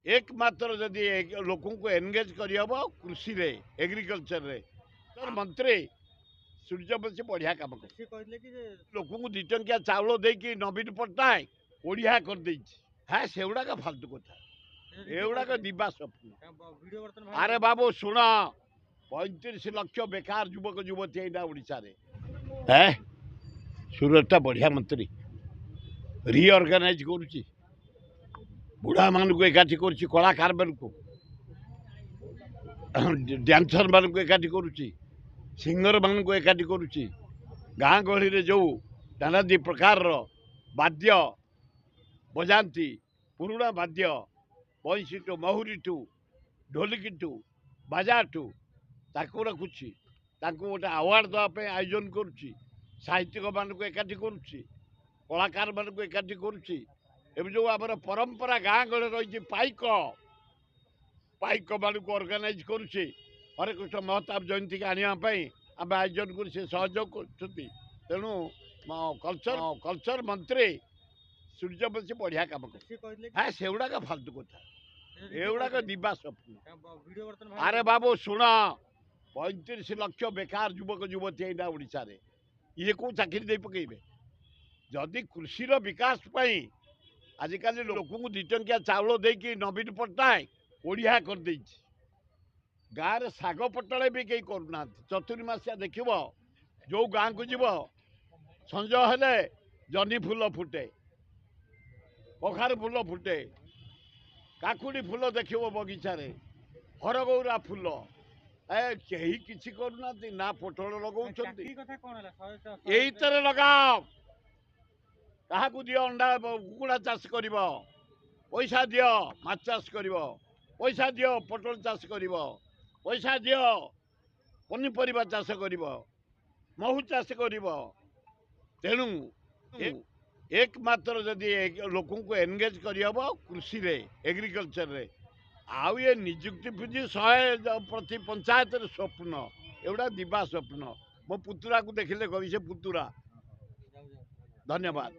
एकमात्र जदि लोक एनगेज करहब कृषि रे एग्रीकल्चर रे तर मंत्री सूर्यवंशी बढ़िया काम कर लोक को 2 टंकिया चाउल देकी नवीन पट्टनायक ओढ़िया कर हाँ से गुड़ाक फालतू कथा एगुड़ाक दिवा स्वप्न अरे बाबू शुण 35 लाख बेकार युवक युवती यहाँ ओडिशा है सूरत बढ़िया मंत्री रिअर्गानाइज करुच्ची बुढ़ा मान को एकाठी करुच्ची कलाकार मान को डांसर मान को एकाठी करुच्ची सिंगर मान को एकाठी करुच्ची गाँ गहली जो नानादी प्रकार वाद्य बजाती पुराणा वाद्य बंशीठू महुरीठू ढोलिकीठू बाजाठू ताकू रखुची गोटे आवार्ड देवाई आयोजन करुच्ची साहित्यिक मान को एकाठी करुच्ची कलाकार मान को एकाठी करुच्ची जो आम परंपरा गाँ गहली रही पाइक पाइक मान को अर्गानाइज करुच्ची हरे कृष्ण महताब जयंती की आने आम आयोजन कर सहयोग करेणु कल्चर मंत्री सूर्यवंशी बढ़िया काम कर हाँ से गुड़ाक फालतू कथा एगुड़ाक दिवा स्वप्न अरे बाबू शुण 35 लाख बेकार युवक युवती यहाँ ओडिशा ये को चाकरी दे पकेबे जदि कृषि विकास आजिकल लोक को 2 टंकिया चाउल देकी नवीन पट्टनायक ओढ़िया कर गाँव में शाग पटले भी कहीं करूना चतुर्मासिया देख जो गाँ को जीव संज हेले जह्नी फूल फुटे कखार फूल फुटे काकुड़ी फूल देख बगीचा हरगौरा फूल कहीं किसी करूना ना पोटल यही लगाओ क्या दियो अंडा कुकुड़ा चाष कर पैसा दियो माछ चाष कर पैसा दियो पोटल चाष कर पैसा दियो पनीपरिया चाष कर महू चाष कर तेणु एकमात्र जदि लोक एनगेज करहब कृषि रे एग्रीकल्चर रे आउ ये निजुक्ति फुजी 100 प्रति पंचायत स्वप्न एगुड़ा दिवा स्वप्न मो पुतुरा को देखिले कवि से पुतुरा धन्यवाद।